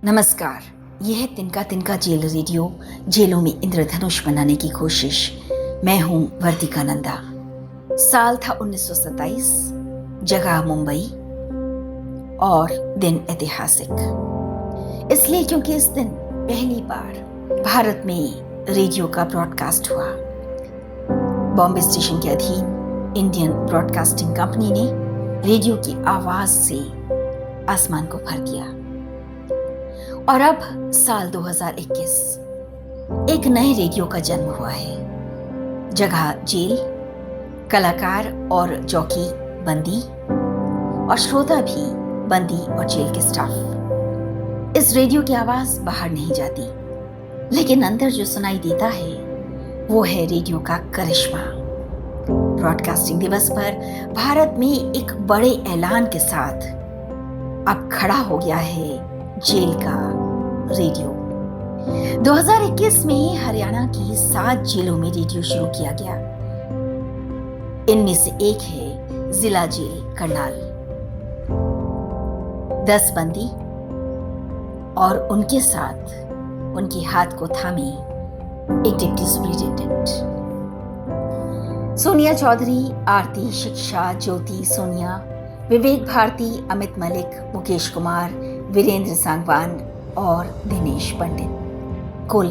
नमस्कार। यह है तिनका तिनका जेल रेडियो, जेलों में इंद्रधनुष बनाने की कोशिश। मैं हूं वर्तिका नंदा। साल था 1927, जगह मुंबई और दिन ऐतिहासिक इसलिए क्योंकि इस दिन पहली बार भारत में रेडियो का ब्रॉडकास्ट हुआ। बॉम्बे स्टेशन के अधीन इंडियन ब्रॉडकास्टिंग कंपनी ने रेडियो की आवाज से आसमान को भर दिया। और अब साल 2021, एक नए रेडियो का जन्म हुआ है। जगह जेल, कलाकार और जॉकी बंदी और श्रोता भी बंदी और जेल के स्टाफ। इस रेडियो की आवाज बाहर नहीं जाती, लेकिन अंदर जो सुनाई देता है वो है रेडियो का करिश्मा। ब्रॉडकास्टिंग दिवस पर भारत में एक बड़े ऐलान के साथ अब खड़ा हो गया है जेल का रेडियो। 2021 में हरियाणा की 7 जेलों में रेडियो शुरू किया गया। इनमें से एक है जिला जेल करनाल। 10 बंदी और उनके साथ उनके हाथ को थामे एक डिप्टी सुपरिटेंडेंट। सोनिया चौधरी, आरती, शिक्षा, ज्योति, सोनिया, विवेक भारती, अमित मलिक, मुकेश कुमार, वीरेंद्र सांगवान और दिनेश पंडित, कुल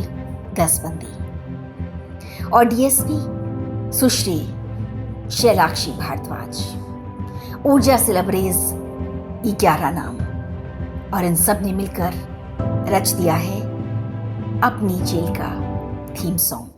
10 बंदी। और डीएसपी सुश्री शैलाक्षी भारद्वाज। ऊर्जा से लबरेज 11 नाम, और इन सब ने मिलकर रच दिया है अपनी जेल का थीम सॉन्ग।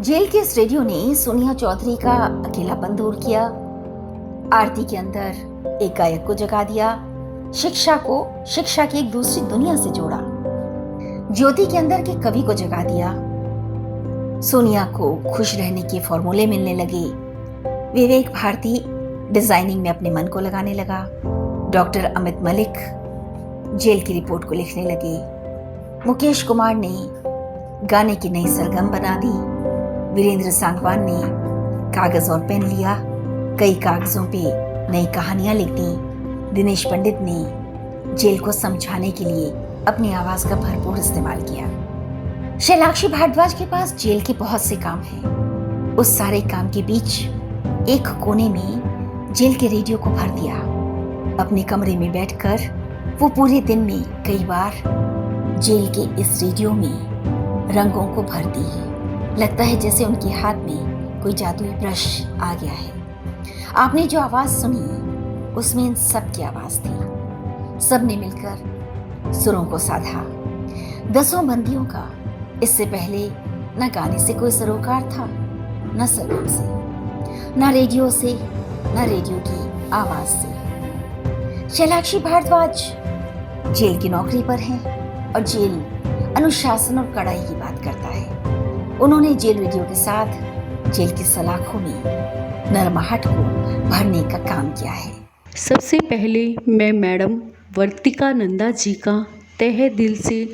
जेल के इस रेडियो ने सोनिया चौधरी का अकेलापन दूर किया, आरती के अंदर एक गायक को जगा दिया, शिक्षा की एक दूसरी दुनिया से जोड़ा, ज्योति के अंदर के कवि को जगा दिया, सोनिया को खुश रहने के फॉर्मूले मिलने लगे, विवेक भारती डिजाइनिंग में अपने मन को लगाने लगा, डॉक्टर अमित मलिक जेल की रिपोर्ट को लिखने लगे, मुकेश कुमार ने गाने की नई सरगम बना दी, वीरेंद्र सांगवान ने कागज और पेन लिया, कई कागजों पे नई कहानियां लिख दी, दिनेश पंडित ने जेल को समझाने के लिए अपनी आवाज का भरपूर इस्तेमाल किया। शैलाक्षी भारद्वाज के पास जेल के बहुत से काम हैं। उस सारे काम के बीच एक कोने में जेल के रेडियो को भर दिया। अपने कमरे में बैठकर वो पूरे दिन में कई बार जेल के इस रेडियो में रंगों को भरती है। लगता है जैसे उनके हाथ में कोई जादुई ब्रश आ गया है। आपने जो आवाज सुनी उसमें इन सब की आवाज थी। सब ने मिलकर सुरों को साधा। 10 बंदियों का इससे पहले न गाने से कोई सरोकार था, न सरगम से, न रेडियो से, न रेडियो की आवाज से। शैलाक्षी भारद्वाज जेल की नौकरी पर हैं और जेल अनुशासन और कड़ाई की बात करता है। उन्होंने जेल रेडियो के साथ जेल की सलाखों में नरमाहट को भरने का काम किया है। सबसे पहले मैं मैडम वर्तिका नंदा जी का तहे दिल से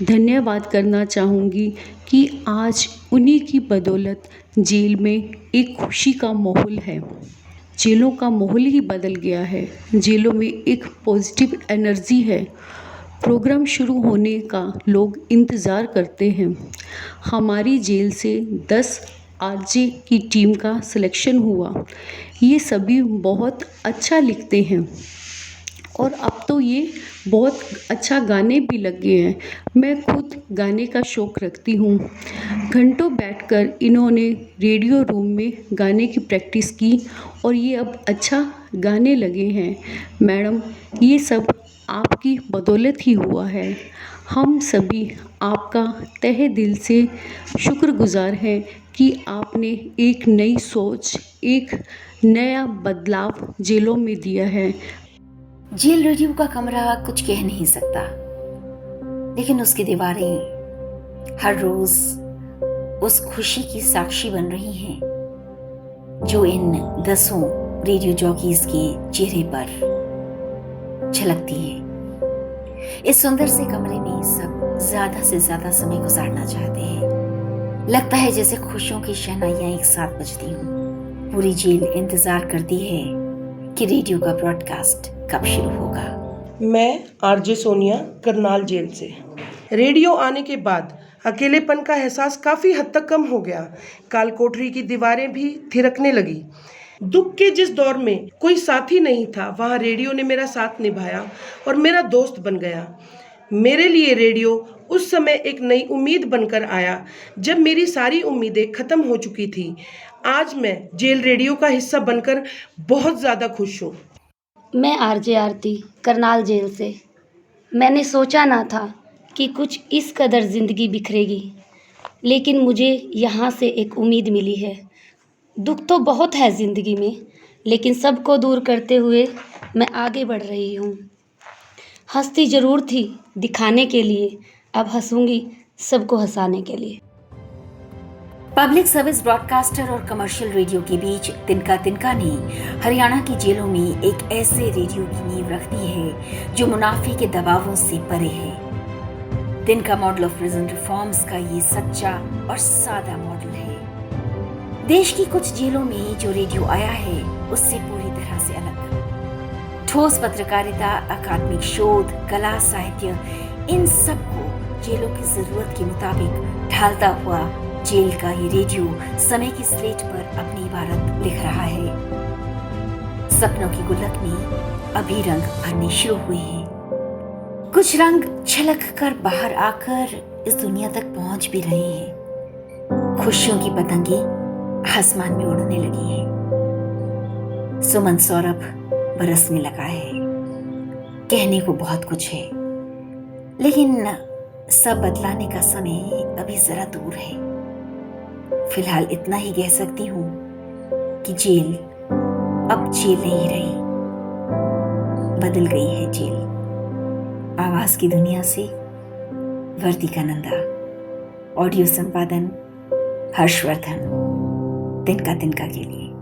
धन्यवाद करना चाहूँगी कि आज उन्हीं की बदौलत जेल में एक खुशी का माहौल है। जेलों का माहौल ही बदल गया है। जेलों में एक पॉजिटिव एनर्जी है। प्रोग्राम शुरू होने का लोग इंतज़ार करते हैं। हमारी जेल से 10 आरजे की टीम का सिलेक्शन हुआ। ये सभी बहुत अच्छा लिखते हैं और अब तो ये बहुत अच्छा गाने भी लग गए हैं। मैं खुद गाने का शौक़ रखती हूँ। घंटों बैठकर इन्होंने रेडियो रूम में गाने की प्रैक्टिस की और ये अब अच्छा गाने लगे हैं। मैडम, ये सब आपकी बदौलत ही हुआ है। हम सभी आपका तहे दिल से शुक्रगुज़ार हैं कि आपने एक नई सोच, एक नया बदलाव जेलों में दिया है। जेल रेडियो का कमरा कुछ कह नहीं सकता, लेकिन उसकी दीवारें हर रोज उस खुशी की साक्षी बन रही हैं जो इन 10 रेडियो जॉकीज के चेहरे पर झलकती है। इस सुंदर से कमरे में सब ज्यादा से ज्यादा समय गुजारना चाहते हैं। लगता है जैसे खुशियों की शहनाइयां एक साथ बजती हूँ। पूरी जेल इंतजार करती है कि रेडियो का ब्रॉडकास्ट कब शुरू होगा। मैं आरजे सोनिया, करनाल जेल से। रेडियो आने के बाद अकेलेपन का एहसास काफ़ी हद तक कम हो गया। काल कोठरी की दीवारें भी थिरकने लगी। दुख के जिस दौर में कोई साथी नहीं था, वहाँ रेडियो ने मेरा साथ निभाया और मेरा दोस्त बन गया। मेरे लिए रेडियो उस समय एक नई उम्मीद बनकर आया जब मेरी सारी उम्मीदें खत्म हो चुकी थी। आज मैं जेल रेडियो का हिस्सा बनकर बहुत ज़्यादा खुश हूँ। मैं आरजे आरती, करनाल जेल से। मैंने सोचा ना था कि कुछ इस कदर ज़िंदगी बिखरेगी, लेकिन मुझे यहाँ से एक उम्मीद मिली है। दुख तो बहुत है ज़िंदगी में, लेकिन सबको दूर करते हुए मैं आगे बढ़ रही हूँ। हंसती ज़रूर थी दिखाने के लिए, अब हंसूंगी सबको हंसाने के लिए। पब्लिक सर्विस ब्रॉडकास्टर और कमर्शियल रेडियो के बीच तिनका तिनका ने हरियाणा की जेलों में एक ऐसे रेडियो की नींव रख दी है जो मुनाफे के दबावों से परे है। तिनका मॉडल ऑफ प्रिजन रिफॉर्म्स का ये सच्चा और सादा मॉडल है। देश की कुछ जेलों में जो रेडियो आया है उससे पूरी तरह से अलग। ठोस पत्रकारिता, अकादमिक शोध, कला, साहित्य, इन सबको जेलों की जरूरत के मुताबिक ढालता हुआ जेल का ये रेडियो समय की स्लेट पर अपनी इबारत लिख रहा है। सपनों की गुल्लक में अभी रंग भरने शुरू हुए हैं। कुछ रंग छलक कर बाहर आकर इस दुनिया तक पहुंच भी रहे हैं। खुशियों की पतंगे आसमान में उड़ने लगी हैं। सुमन सौरभ बरसने लगा है। कहने को बहुत कुछ है, लेकिन सब बदलाने का समय अभी जरा दूर है। फिलहाल इतना ही कह सकती हूँ कि जेल अब जेल नहीं रही, बदल गई है जेल। आवाज की दुनिया से वर्तिका नंदा। ऑडियो संपादन हर्षवर्धन। तिनका तिनका के लिए।